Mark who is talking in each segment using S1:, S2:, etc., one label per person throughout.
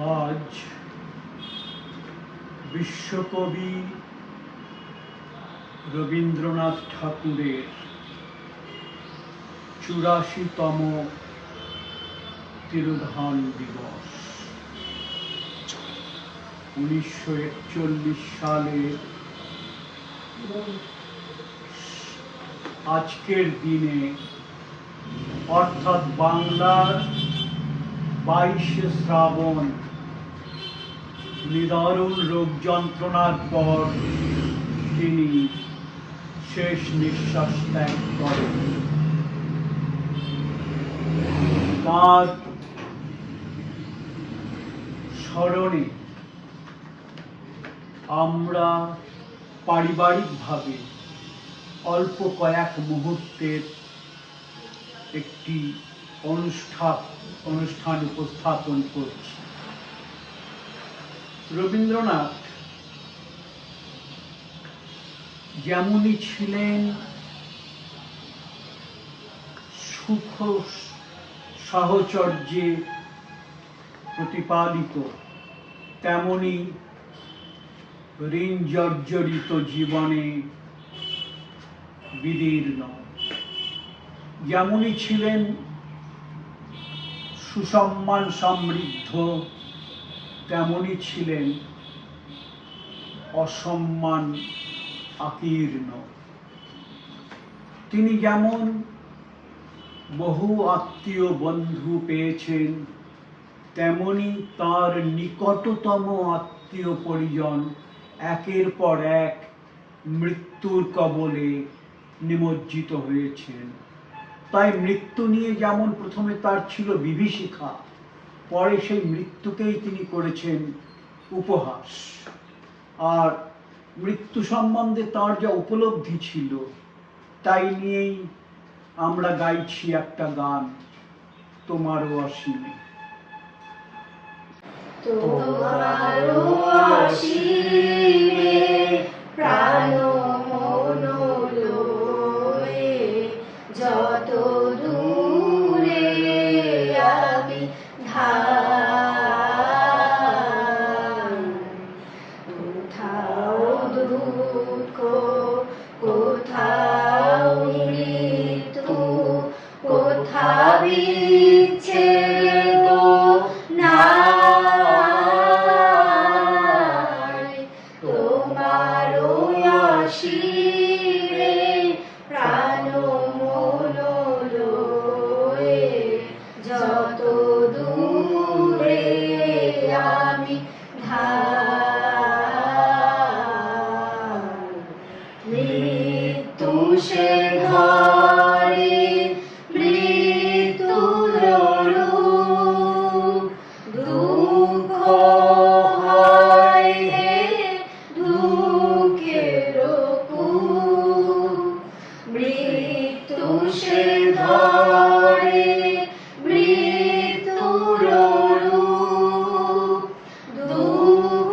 S1: আজ বিশ্বকবি রবীন্দ্রনাথ ঠাকুরের ৮৪তম তিরোধান দিবস। ১৯৪১ সালের আজকের দিনে, অর্থাৎ বাংলার ২২শে শ্রাবণ, নিদারুণ রোগ যন্ত্রণার পর তিনি শেষ নিঃশ্বাস ত্যাগ করেন। তাঁর স্মরণে আমরা পারিবারিকভাবে অল্প কয়েক মুহূর্তের একটি অনুষ্ঠান উপস্থাপন করছি। রবীন্দ্রনাথ যেমনই ছিলেন সুখ সাহচর্যে প্রতিপালিত, তেমনি ঋণ জর্জরিত জীবনে বিদীর্ণ। যেমনই ছিলেন সুসম্মান সমৃদ্ধ, তেমনই ছিলেন অসম্মান আকীর্ণ। তিনি যেমন বহু আত্মীয় বন্ধু পেয়েছেন, তেমনি তার নিকটতম আত্মীয় পরিজন একের পর এক মৃত্যুর কবলে নিমজ্জিত হয়েছেন। তাই মৃত্যু নিয়ে যেমন প্রথমে তার ছিল বিভীষিকা, পরে সেই মৃত্যুকেই তিনি করেছেন উপহাস। আর মৃত্যু সম্বন্ধে তার যা উপলব্ধি ছিল, তাই নিয়েই আমরা গাইছি একটা গান, তোমারও অসীমে।
S2: তোমারও অসীমে প্রাণ মন লয়ে, যত দূরে আমি ধাই, কোথাও দুঃখ, কোথাও মৃত্যু, কোথাও বিচ্ছেদ নাই। তোমারও অসীমে প্রাণ মন লয়ে, যত দূরে আমি ধাই। মৃত্যু সে ঘরে মৃত্যুর রূপ, দুঃখ হয় হে দুঃখের কূপ। মৃত্যু সে ঘরে মৃত্যুর রূপ, দুঃখ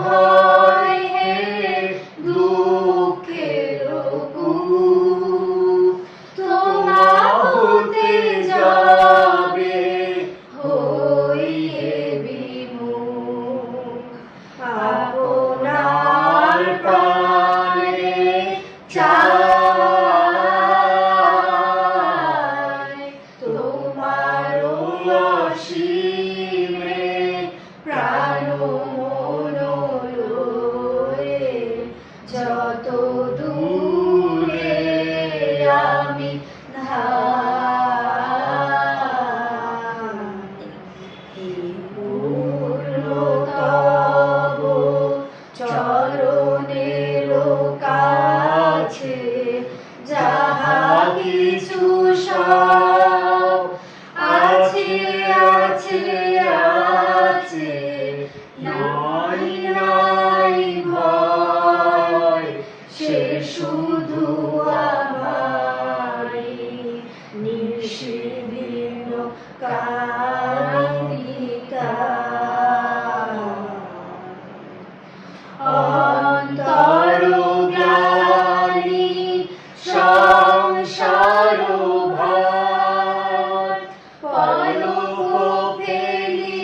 S2: হয় হে দুঃখের কূপ। তোমা হতে যাবে হইয়ে বিমুখ, আপনার প্রাণে চাই। তোমারও অসীমে প্রাণ মন লয়ে, যত দূরে আমি ধাই। পূর্ণ তব চরণের কাছে যাহা কিছু সব আছে, আছে, আছে, নাই নাই ভয়, সে শুধু আমারই নিশিদিন কারিতা। অন্তর্জ্ঞানী সংসার ভার, পলক ফেলি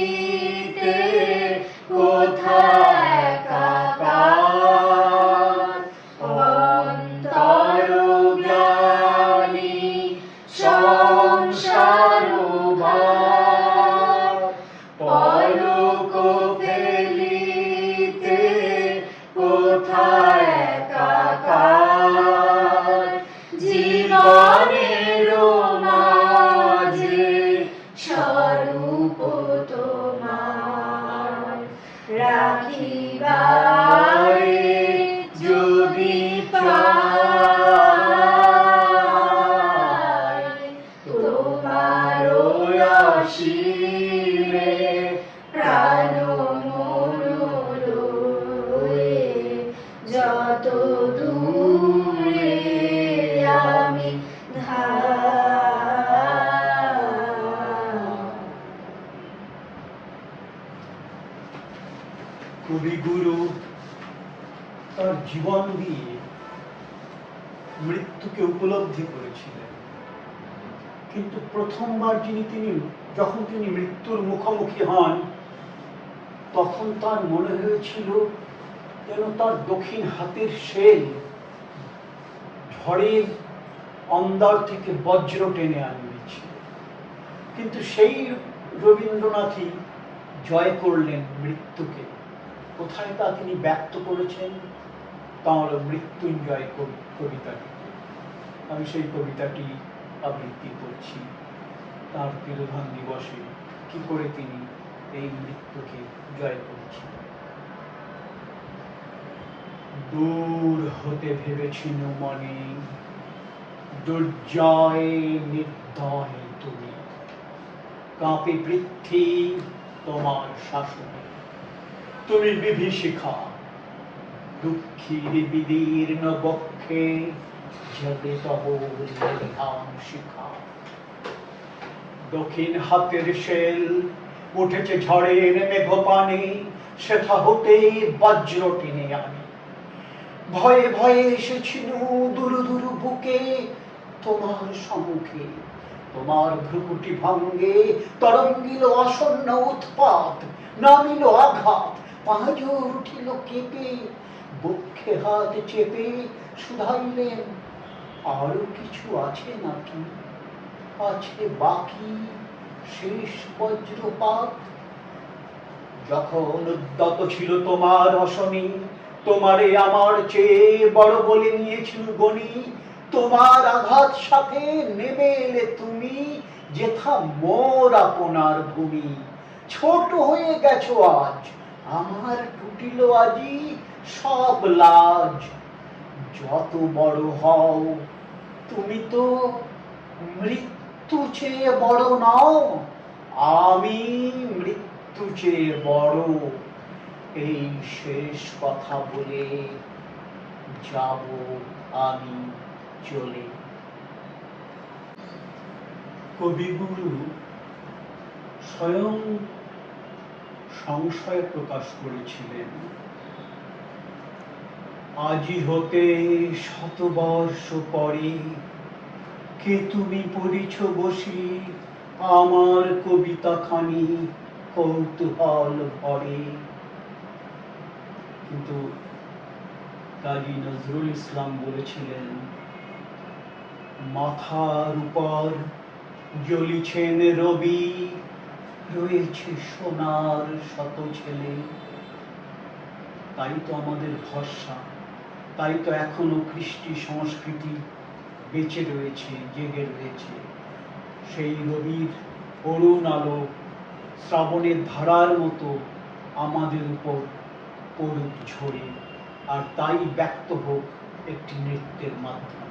S1: কবিগুরু তার জীবন দিয়ে মৃত্যুকে উপলব্ধি করেছিলেন, কিন্তু প্রথমবার যখন তিনি মৃত্যুর মুখোমুখি হন, তখন তার মনে হয়েছিল যেন তার দক্ষিণ হাতের শেল ঝড়ের অন্দর থেকে বজ্র টেনে আনছে। কিন্তু সেই রবীন্দ্রনাথই জয় করলেন মৃত্যুকে। কোথায় তা তিনি ব্যক্ত করেছেন তাঁর মৃত্যুঞ্জয় কবিতাটিতে। আমি সেই কবিতাটি আবৃত্তি করছি। তাঁর তিরোধান দিবসে কি করে তিনি এই মৃত্যুকে জয় করেছেন। দূর হতে ভেবেছিল মনে, দুর্জয় নির্দয় তুমি, কাঁপে পৃথ্বী তোমার শাসনে। তুমি বিভীষিকা, দুঃখীর বিদীর্ণ বক্ষে জলে তব লেলিহান শিখা। দক্ষিণ হাতের শেল উঠেছে ঝড়ের মেঘপানে, সেথা হতে বজ্র টেনে আনে। ভয়ে ভয়ে এসেছিল দুরু দুরু বুকে তোমার সম্মুখে। তোমার ভ্রুকুটি ভঙ্গে তরঙ্গিল আসন্ন উৎপাত, নামিল আঘাত, পাঁজর উঠিল কেঁপে। বক্ষে হাত চেপে শুধাইলেন, আরো কিছু আছে নাকি, আছে বাকি শেষ বজ্রপাত। যখন উদ্যত ছিল তোমার রসনী, তোমারে আমার চেয়ে বড় বলে নিয়েছিল গণি। তোমার আঘাত সাথে নেমে এলে তুমি, যেথা মোর আপনার ভূমি। ছোট হয়ে গেছো আজ, আমার টুটিল আজি সব লাজ। যত বড় হও তুমি তো মৃত্যু চেয়ে বড় নও, আমি মৃত্যু চেয়ে বড়। এই শেষ কথা বলে যাব আমি চলে। কবিগুরু স্বয়ং সংশয় প্রকাশ করেছিলেন, আজি হতে শতবর্ষ পরে কে তুমি পড়িছ বসি আমার কবিতাখানি কৌতূহল ভরে। কিন্তু কাজী নজরুল ইসলাম বলেছিলেন, মাথার উপর জ্বলিছেন রবি, রয়েছে সোনার শত ছেলে। তাই তো আমাদের ভরসা, তাই তো এখনো কৃষ্টি সংস্কৃতি বেঁচে রয়েছে, জেগে রয়েছে। সেই রবির অরুণ আলো শ্রাবণের ধারার মতো আমাদের উপর পড়ুক ঝরে, আর তাই ব্যক্ত হোক একটি নৃত্যের মাধ্যমে।